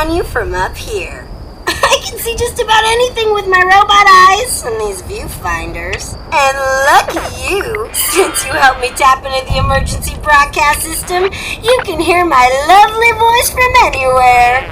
on you from up here. I can see just about anything with my robot eyes and these viewfinders. And lucky you, since you helped me tap into the emergency broadcast system, you can hear my lovely voice from anywhere.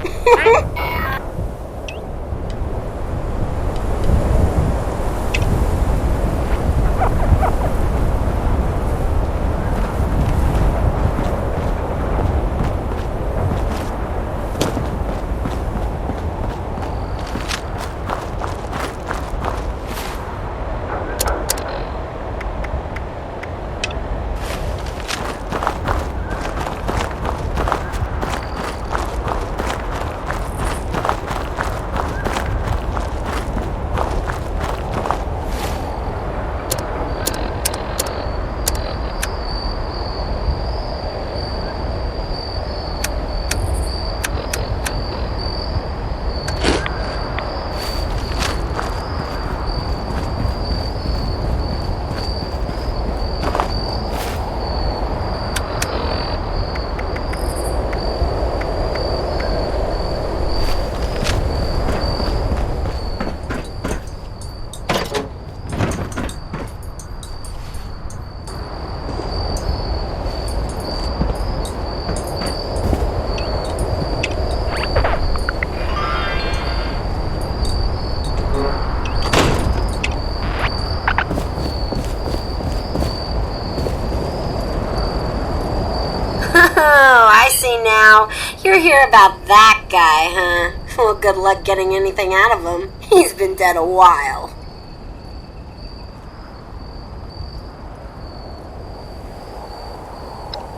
Oh, I see now. You're here about that guy, huh? Well, good luck getting anything out of him. He's been dead a while.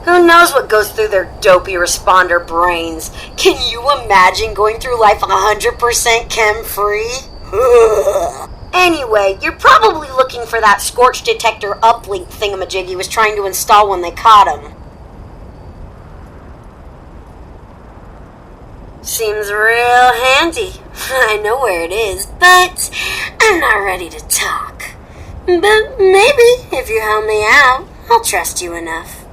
Who knows what goes through their dopey responder brains? Can you imagine going through life 100% chem-free? Anyway, you're probably looking for that scorch detector uplink thingamajig he was trying to install when they caught him. Seems real handy. I know where it is, but I'm not ready to talk. But maybe, if you help me out, I'll trust you enough.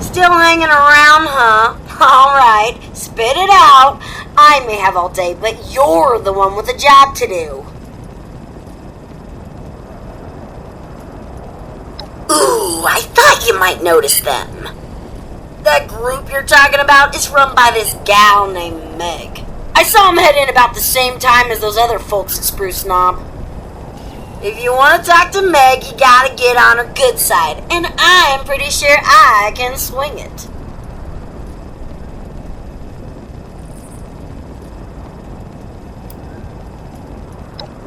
Still hanging around, huh? Alright, spit it out. I may have all day, but you're the one with a job to do. Ooh, I thought you might notice them. That group you're talking about is run by this gal named Meg. I saw him head in about the same time as those other folks at Spruce Knob. If you want to talk to Meg, you gotta get on her good side, and I'm pretty sure I can swing it.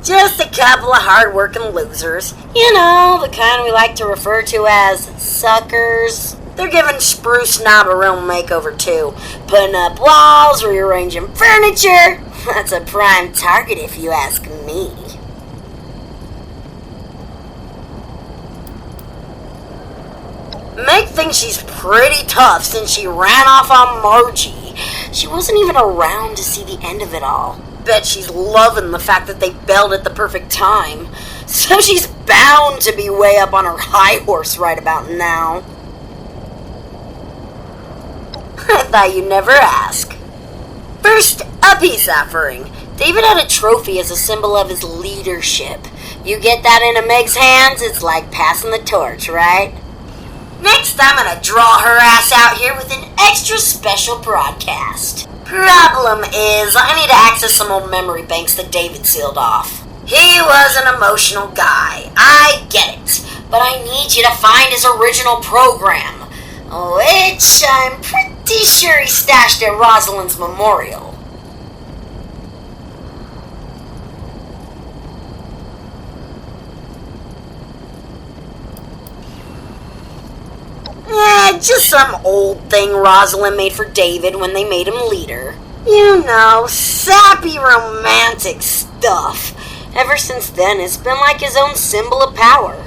Just a couple of hard-working losers. You know, the kind we like to refer to as suckers. They're giving Spruce Knob a real makeover, too. Putting up walls, rearranging furniture. That's a prime target if you ask me. Meg thinks she's pretty tough since she ran off on Margie. She wasn't even around to see the end of it all. Bet she's loving the fact that they bailed at the perfect time. So she's bound to be way up on her high horse right about now. I thought you'd never ask. First, a peace offering. David had a trophy as a symbol of his leadership. You get that into Meg's hands, it's like passing the torch, right? Next, I'm gonna draw her ass out here with an extra special broadcast. Problem is, I need to access some old memory banks that David sealed off. He was an emotional guy, I get it, but I need you to find his original program, which I'm pretty sure he stashed at Rosalind's memorial. Just some old thing Rosalind made for David when they made him leader. You know, sappy romantic stuff. Ever since then, it's been like his own symbol of power.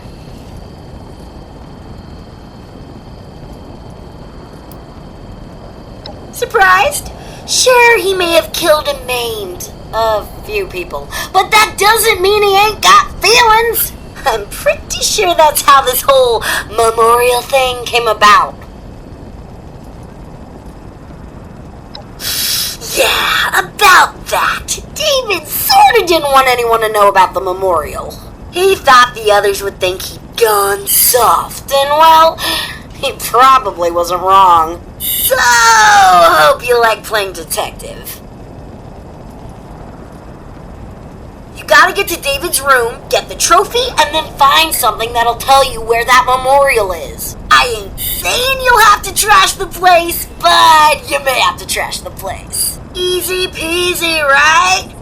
Surprised? Sure, he may have killed and maimed a few people, but that doesn't mean he ain't got feelings. I'm pretty sure that's how this whole memorial thing came about. Yeah, about that. David sorta didn't want anyone to know about the memorial. He thought the others would think he'd gone soft, and well, he probably wasn't wrong. So, hope you like playing detective. You gotta get to David's room, get the trophy, and then find something that'll tell you where that memorial is. I ain't saying you'll have to trash the place, but you may have to trash the place. Easy peasy, right?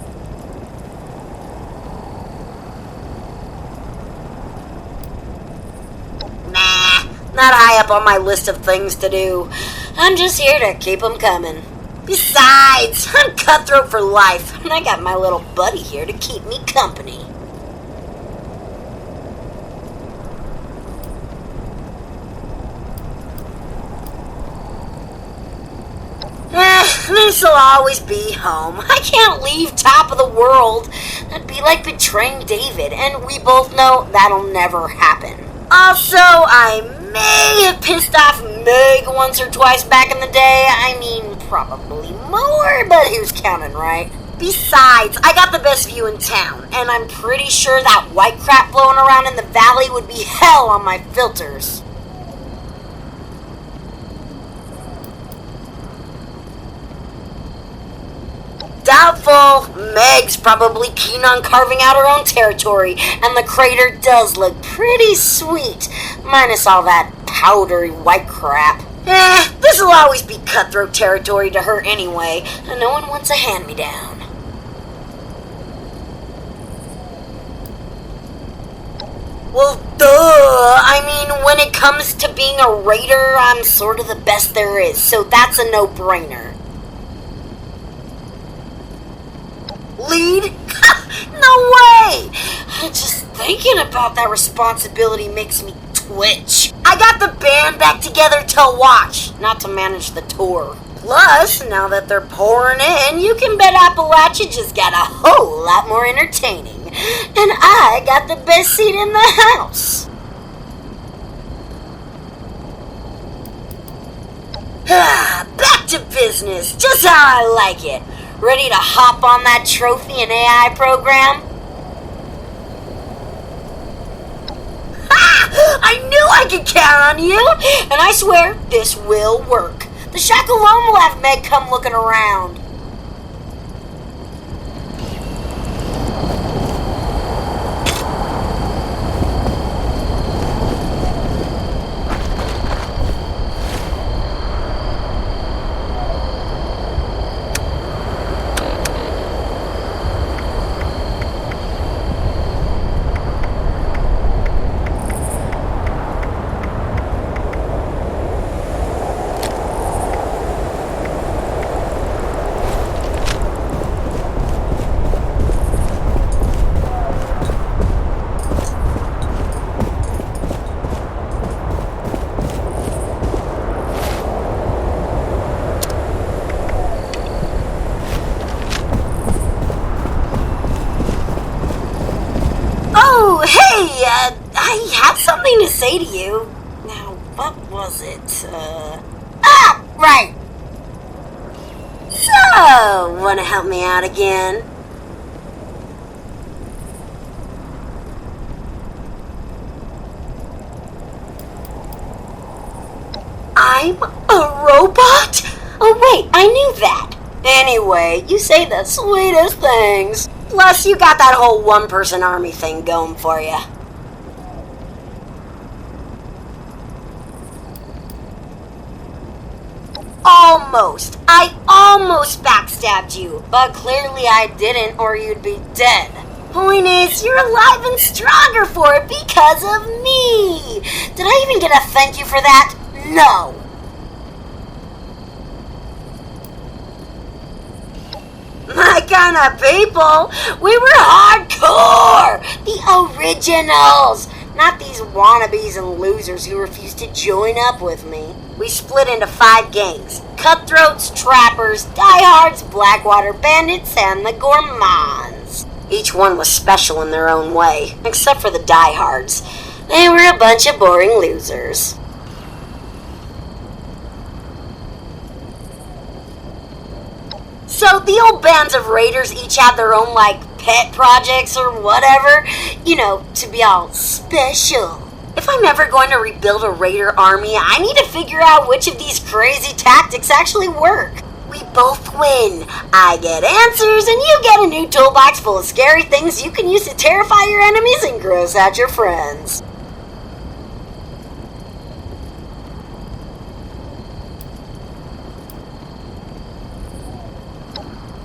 Not high up on my list of things to do. I'm just here to keep them coming. Besides, I'm cutthroat for life, and I got my little buddy here to keep me company. This'll always be home. I can't leave top of the world. That'd be like betraying David, and we both know that'll never happen. Also, I may have pissed off Meg once or twice back in the day. I mean, probably more, but who's counting, right? Besides, I got the best view in town, and I'm pretty sure that white crap blowing around in the valley would be hell on my filters. Doubtful. Meg's probably keen on carving out her own territory, and the crater does look pretty sweet, minus all that powdery white crap. This'll always be cutthroat territory to her anyway, and no one wants a hand-me-down. Well, duh! I mean, when it comes to being a raider, I'm sort of the best there is, so that's a no-brainer. Lead? No way! Just thinking about that responsibility makes me twitch. I got the band back together to watch, not to manage the tour. Plus, now that they're pouring in, you can bet Appalachia just got a whole lot more entertaining. And I got the best seat in the house. Back to business, just how I like it. Ready to hop on that trophy and AI program? Ha! I knew I could count on you! And I swear, this will work. The shack alone will have Meg come looking around. I had something to say to you. Now, what was it? Right. So, wanna help me out again? I'm a robot? Oh wait, I knew that. Anyway, you say the sweetest things. Plus, you got that whole one-person army thing going for you. Almost. I almost backstabbed you, but clearly I didn't, or you'd be dead. Point is, you're alive and stronger for it because of me. Did I even get a thank you for that? No. My kind of people. We were hardcore. The originals. Not these wannabes and losers who refuse to join up with me. We split into 5 gangs: cutthroats, trappers, diehards, blackwater bandits, and the gourmands. Each one was special in their own way, except for the diehards. They were a bunch of boring losers. So the old bands of raiders each had their own, pet projects or whatever, to be all special. If I'm ever going to rebuild a raider army, I need to figure out which of these crazy tactics actually work. We both win. I get answers and you get a new toolbox full of scary things you can use to terrify your enemies and gross out your friends.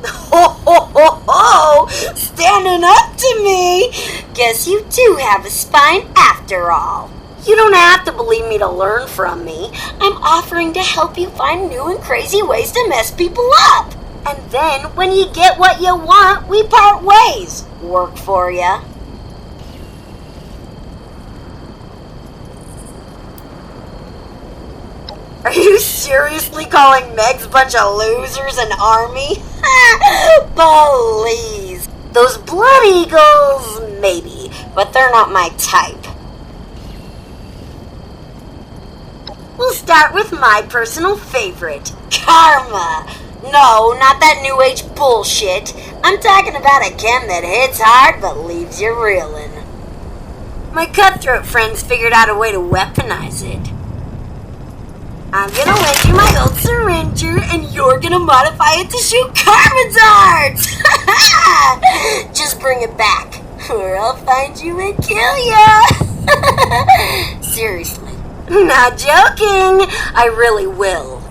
Ho ho ho ho! Standing up to me! Guess you do have a spine after all. You don't have to believe me to learn from me. I'm offering to help you find new and crazy ways to mess people up. And then, when you get what you want, we part ways. Work for ya? Are you seriously calling Meg's bunch of losers an army? Please. Those Blood Eagles, maybe, but they're not my type. We'll start with my personal favorite, Karma. No, not that new age bullshit. I'm talking about a chem that hits hard but leaves you reeling. My cutthroat friends figured out a way to weaponize it. I'm gonna lend you my old syringer, and you're gonna modify it to shoot Karma darts! Just bring it back, or I'll find you and kill ya! Seriously. Not joking. I really will.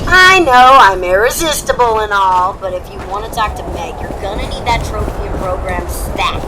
I know I'm irresistible and all, but if you want to talk to Meg, you're gonna need that trophy and program stacked.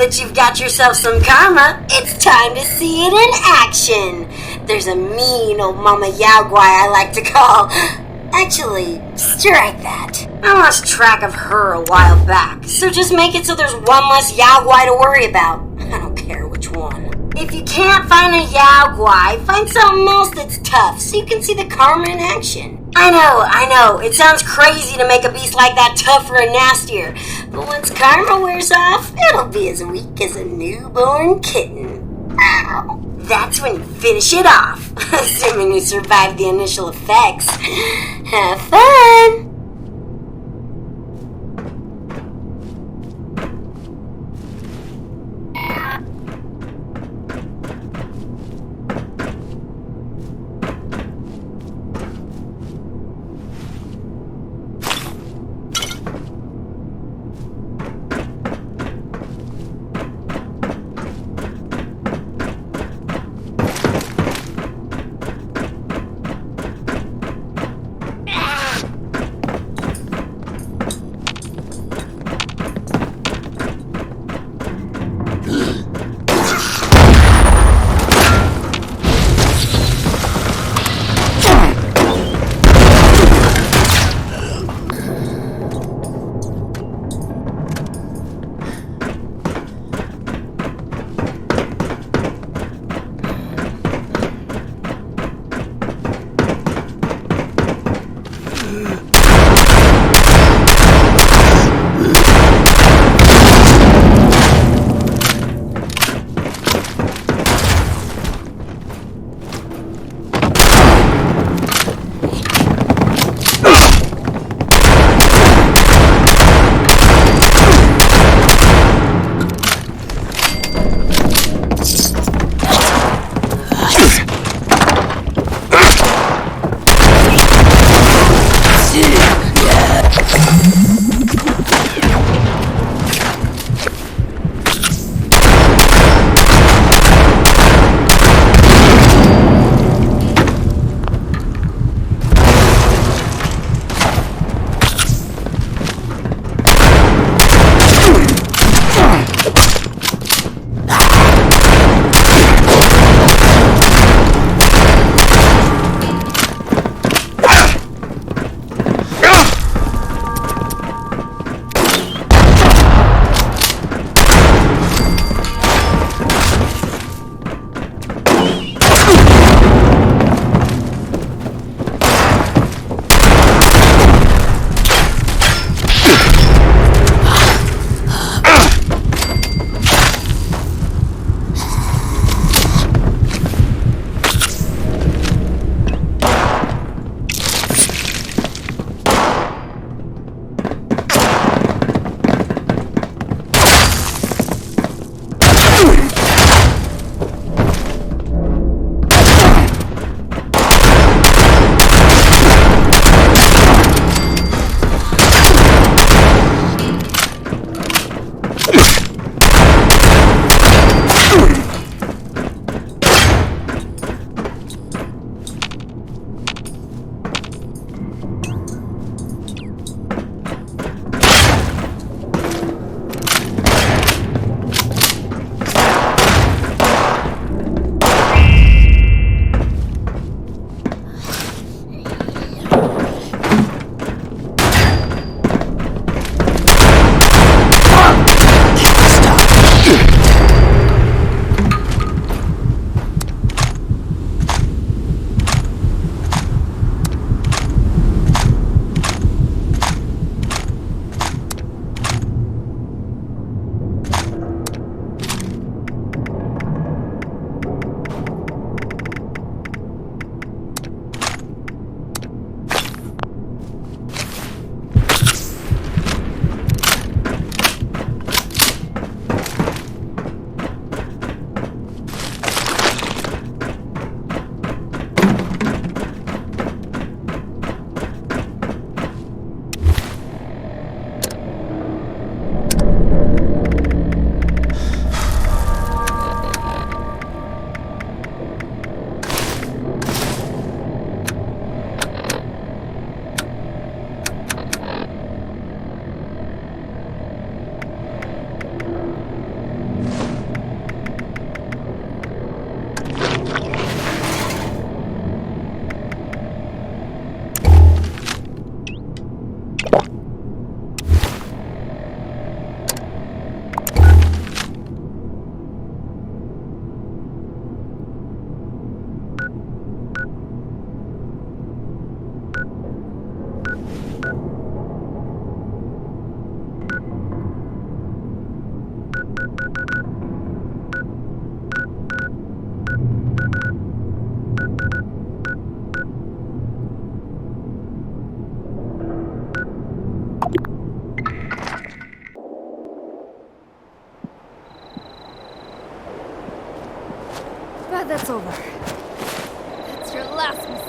that you've got yourself some karma, it's time to see it in action. There's a mean old Mama Yaogwai I like to call. Actually, strike that. I lost track of her a while back, so just make it so there's one less Yaogwai to worry about. I don't care which one. If you can't find a Yaogwai, find something else that's tough so you can see the karma in action. I know, it sounds crazy to make a beast like that tougher and nastier, but once karma wears off, it'll be as weak as a newborn kitten. Ow. That's when you finish it off, assuming you survive the initial effects. Have fun! Glad that's over. That's your last mistake.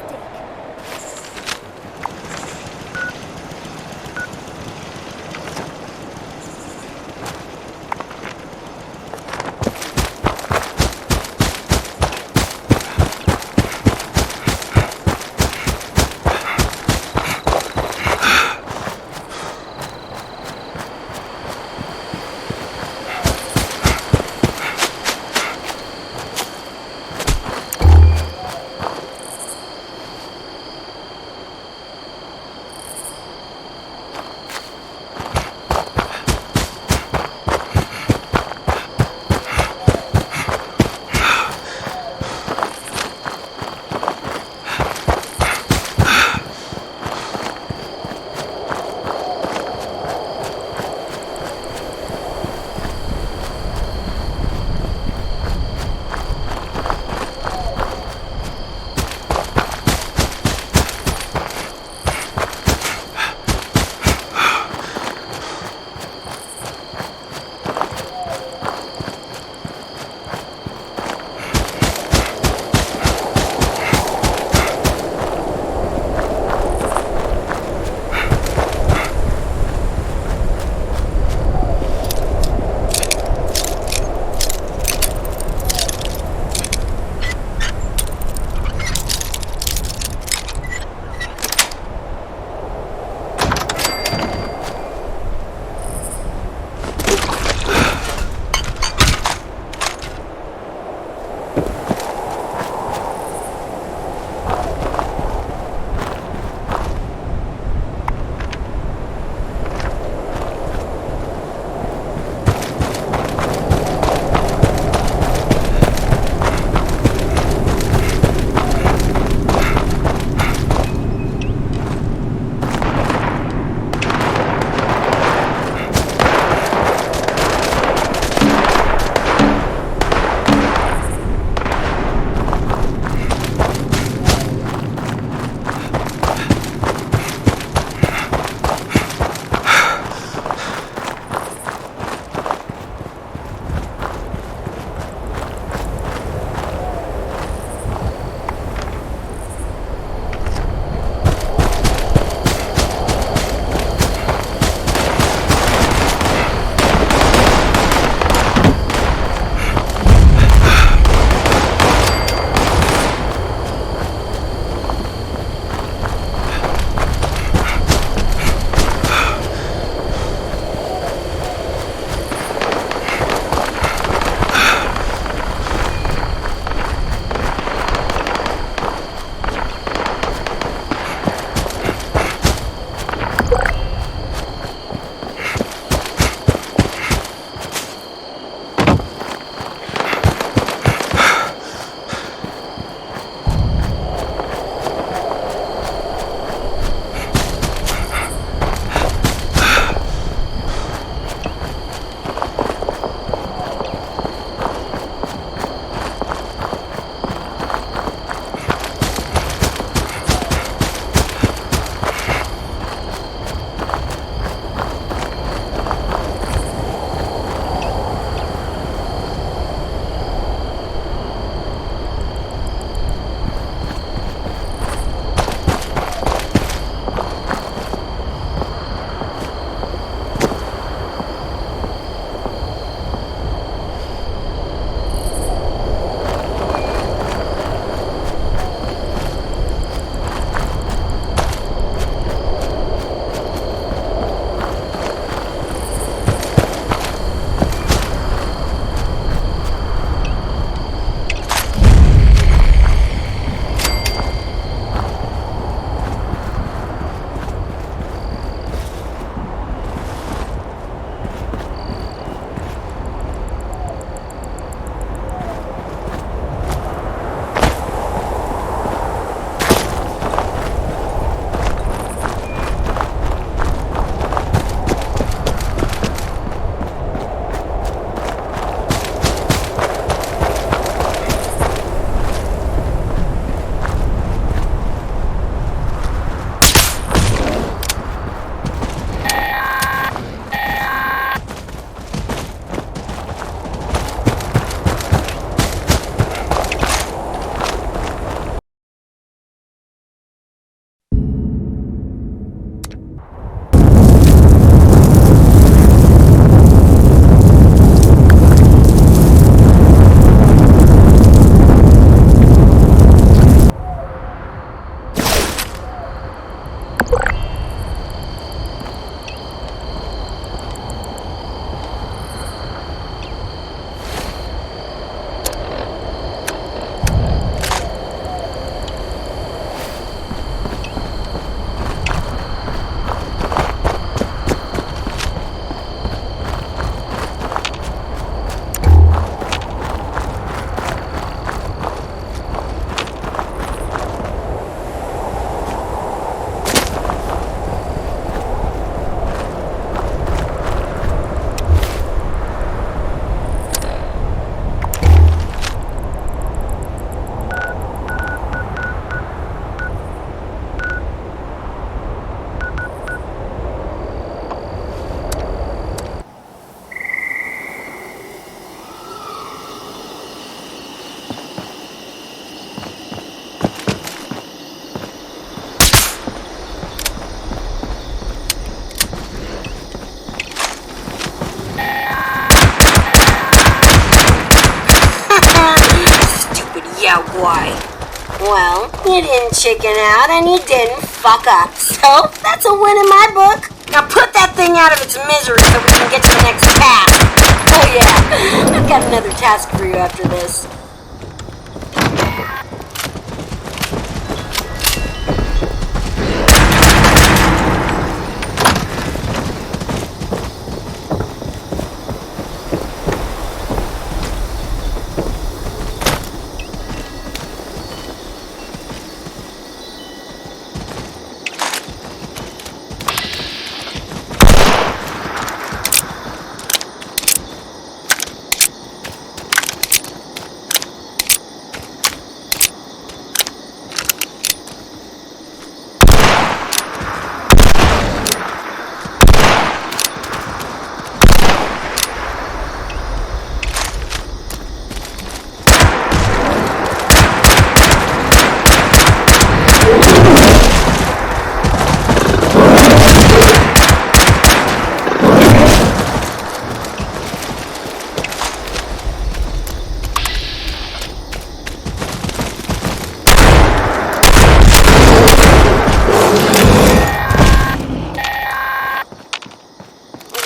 Well, you didn't chicken out and you didn't fuck up, so that's a win in my book. Now put that thing out of its misery so we can get to the next task. Oh yeah, I've got another task for you after this.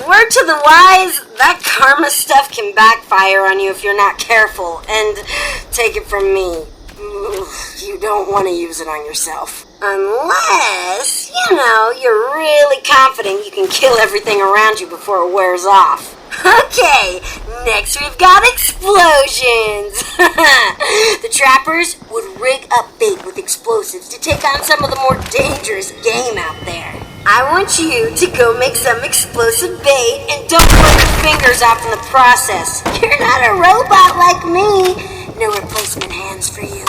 Word to the wise, that karma stuff can backfire on you if you're not careful. And take it from me, you don't want to use it on yourself. Unless, you're really confident you can kill everything around you before it wears off. Okay, next we've got explosions. The trappers would rig up bait with explosives to take on some of the more dangerous game out there. I want you to go make some explosive bait and don't burn your fingers off in the process. You're not a robot like me. No replacement hands for you.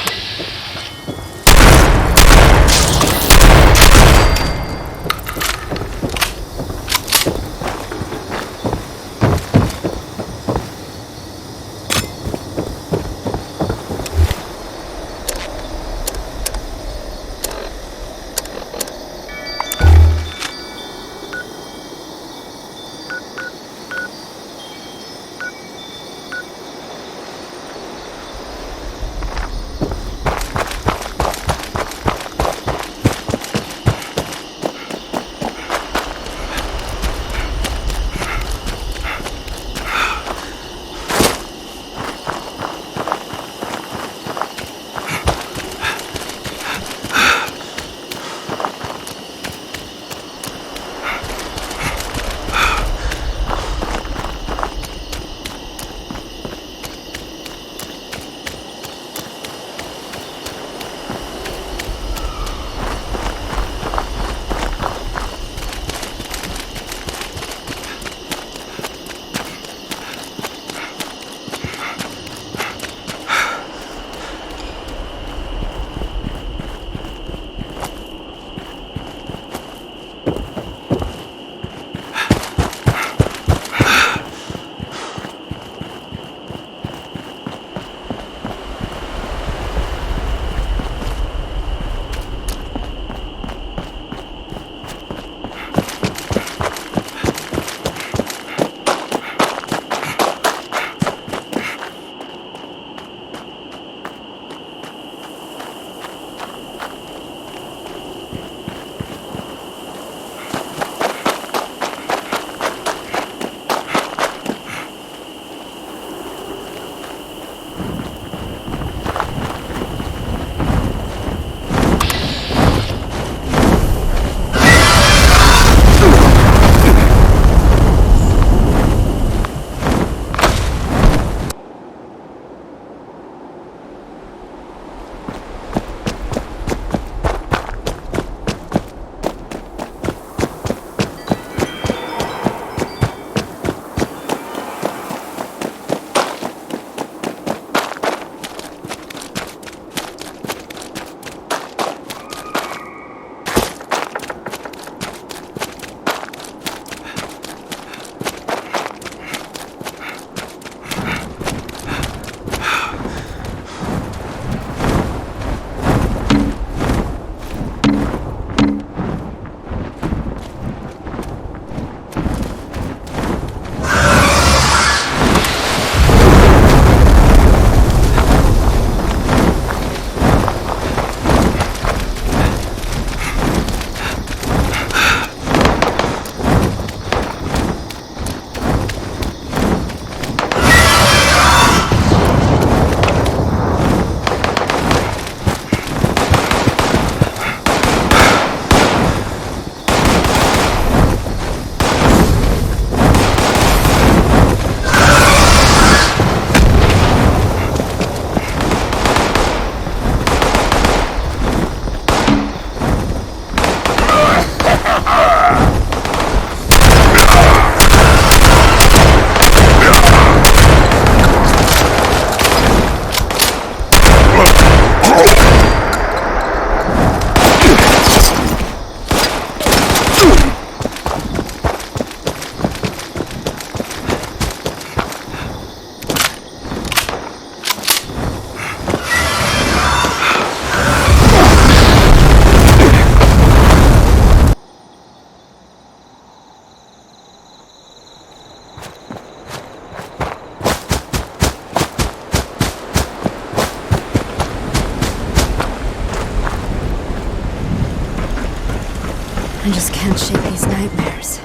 I just can't shake these nightmares.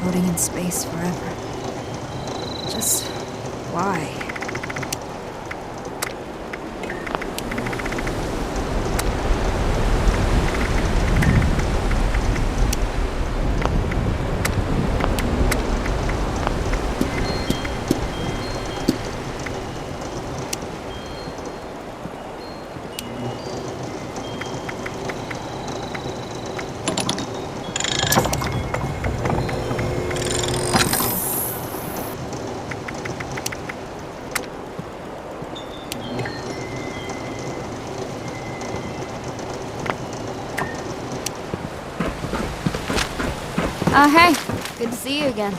Floating in space forever. Just why? Oh, hey. Good to see you again.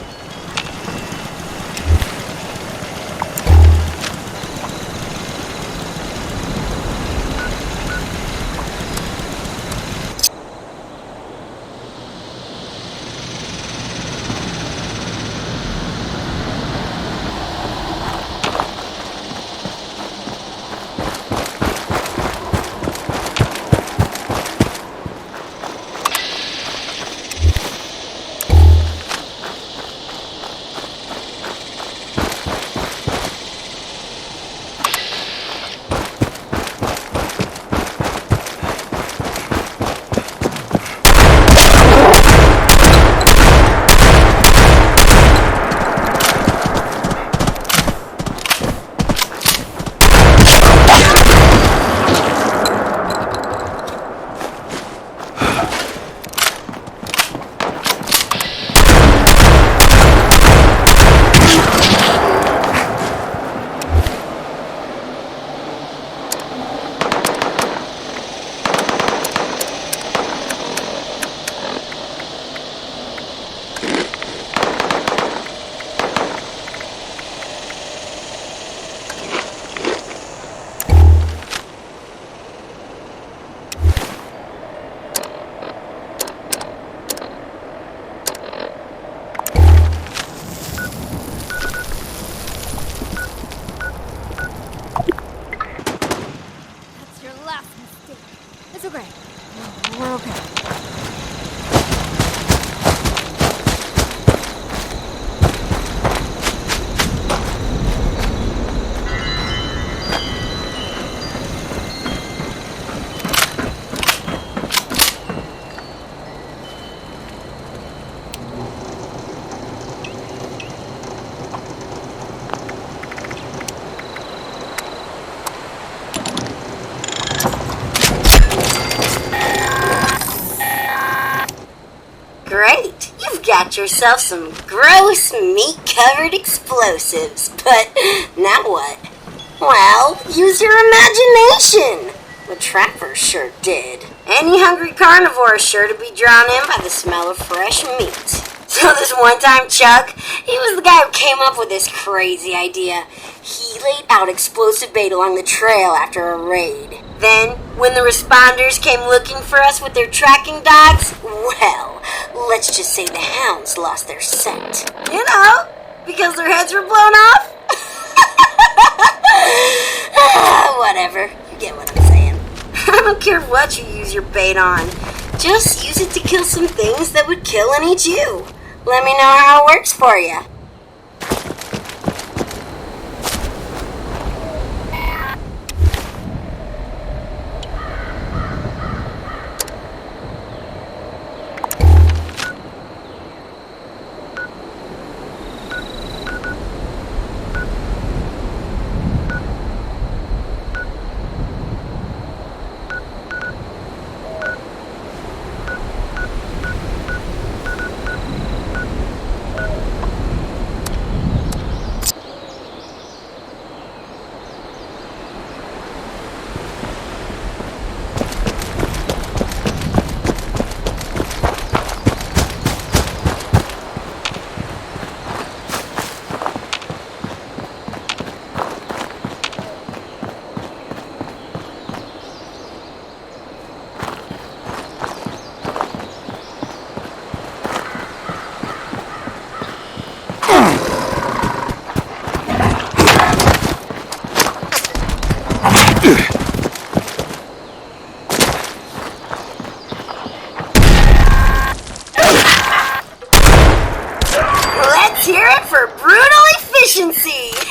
It's okay. We're okay. Great! You've got yourself some gross meat-covered explosives, but now what? Well, use your imagination! The trapper sure did. Any hungry carnivore is sure to be drawn in by the smell of fresh meat. So this one time Chuck, he was the guy who came up with this crazy idea. He laid out explosive bait along the trail after a raid. Then, when the responders came looking for us with their tracking dogs, well, let's just say the hounds lost their scent. You know, because their heads were blown off. Whatever, you get what I'm saying. I don't care what you use your bait on. Just use it to kill some things that would kill and eat you. Let me know how it works for you.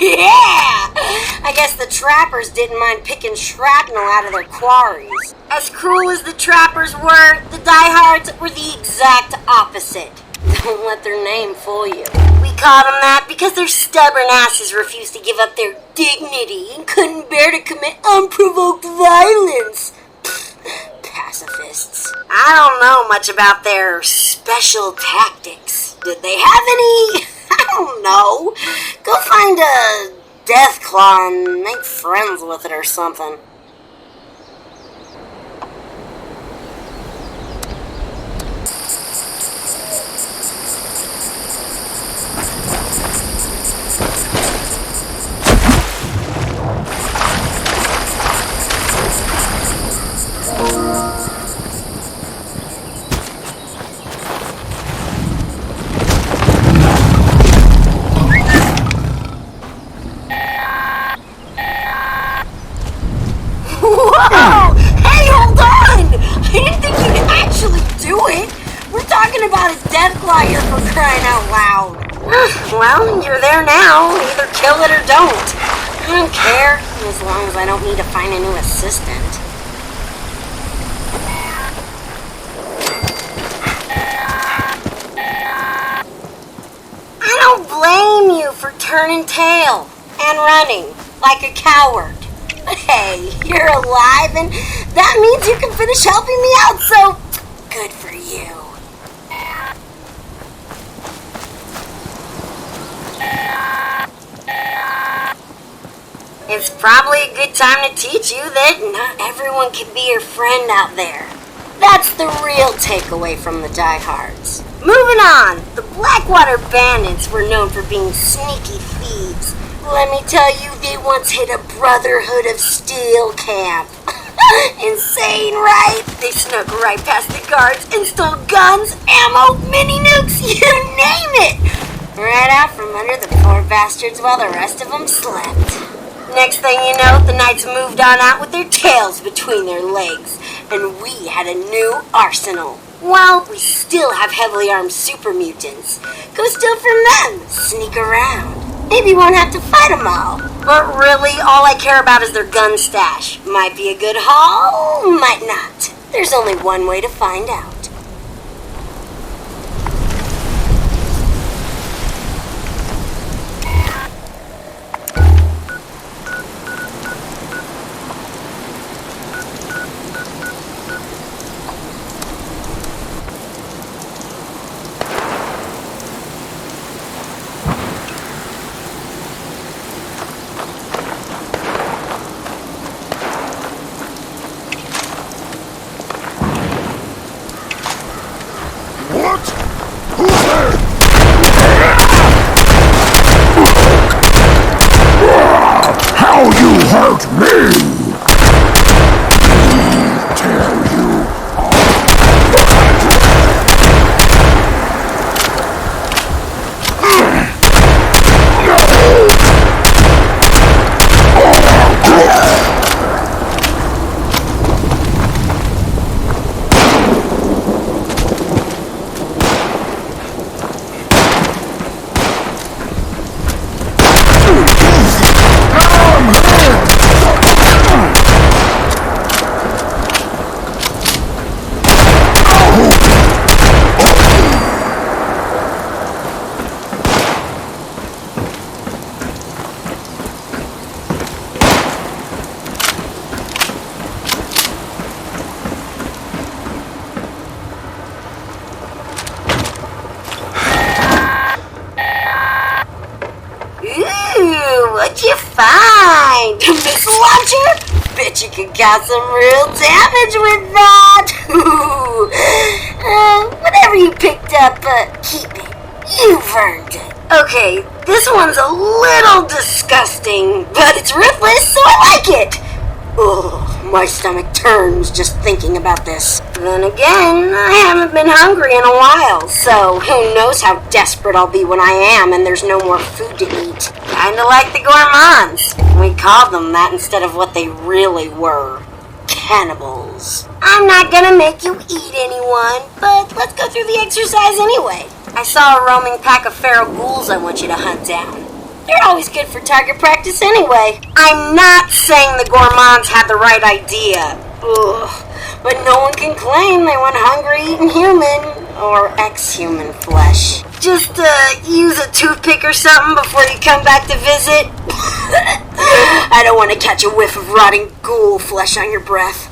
Yeah! I guess the trappers didn't mind picking shrapnel out of their quarries. As cruel as the trappers were, the diehards were the exact opposite. Don't let their name fool you. We called them that because their stubborn asses refused to give up their dignity and couldn't bear to commit unprovoked violence. Pacifists. I don't know much about their special tactics. Did they have any? I don't know. Go find a death claw and make friends with it or something. Whoa! Hey, hold on! I didn't think you'd actually do it! We're talking about a deathclaw here for crying out loud. Well, you're there now. Either kill it or don't. I don't care, as long as I don't need to find a new assistant. I don't blame you for turning tail and running like a coward. Hey, you're alive, and that means you can finish helping me out, so good for you. It's probably a good time to teach you that not everyone can be your friend out there. That's the real takeaway from the diehards. Moving on, the Blackwater Bandits were known for being sneaky thieves. Let me tell you, they once hit a Brotherhood of Steel camp. Insane, right? They snuck right past the guards and stole guns, ammo, mini nukes, you name it! Right out from under the poor bastards while the rest of them slept. Next thing you know, the knights moved on out with their tails between their legs, and we had a new arsenal. Well, we still have heavily armed super mutants. Go steal from them, sneak around. Maybe you won't have to fight them all. But really, all I care about is their gun stash. Might be a good haul, might not. There's only one way to find out. What'd you find? A missile launcher? Bet you could cause some real damage with that. Whatever you picked up, keep it. You've earned it. Okay, this one's a little disgusting, but it's ruthless, so I like it. Ugh, my stomach turns just thinking about this. Then again, I haven't been hungry in a while, so who knows how desperate I'll be when I am and there's no more food to eat. Kinda like the gourmands. We called them that instead of what they really were. Cannibals. I'm not gonna make you eat anyone, but let's go through the exercise anyway. I saw a roaming pack of feral ghouls I want you to hunt down. They're always good for target practice anyway. I'm not saying the gourmands had the right idea. Ugh. But no one can claim they went hungry eating human or ex-human flesh. Just use a toothpick or something before you come back to visit. I don't want to catch a whiff of rotting ghoul flesh on your breath.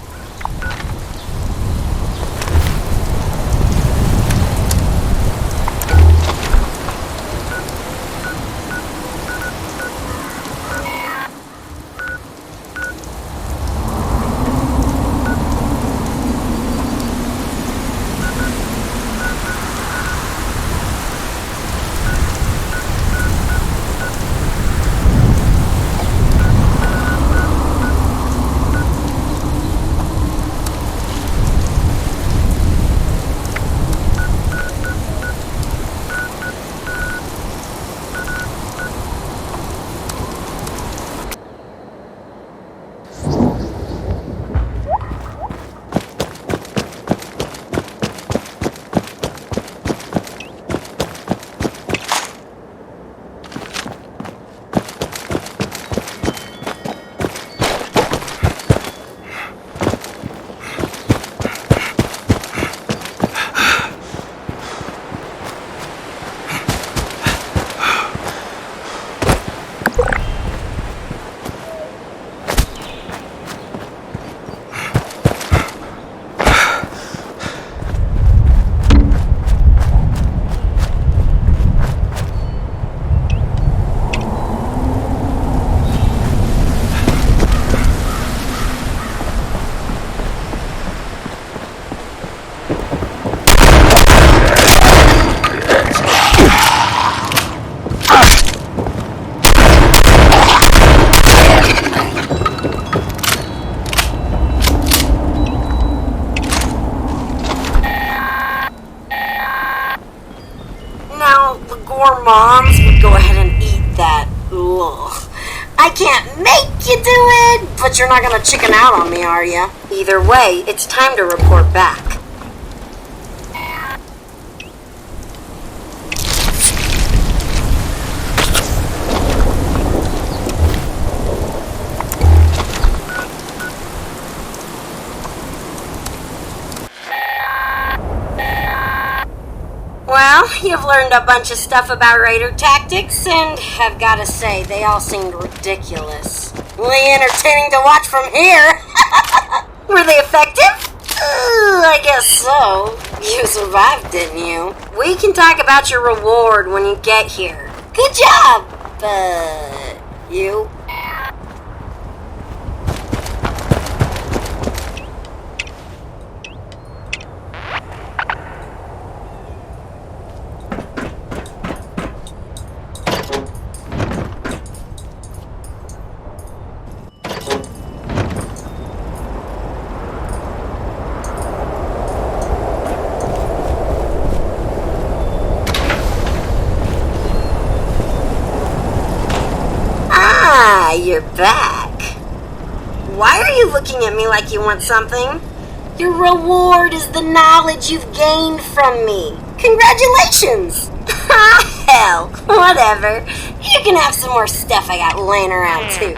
Moms would go ahead and eat that. Ugh. I can't make you do it, but you're not gonna chicken out on me, are ya? Either way, it's time to report back. Well, you've learned a bunch of stuff about raider tactics, and I've got to say, they all seemed ridiculous. Really entertaining to watch from here. Were they effective? I guess so. You survived, didn't you? We can talk about your reward when you get here. Good job! You? You're back. Why are you looking at me like you want something? Your reward is the knowledge you've gained from me. Congratulations! Hell, whatever. You can have some more stuff I got laying around too.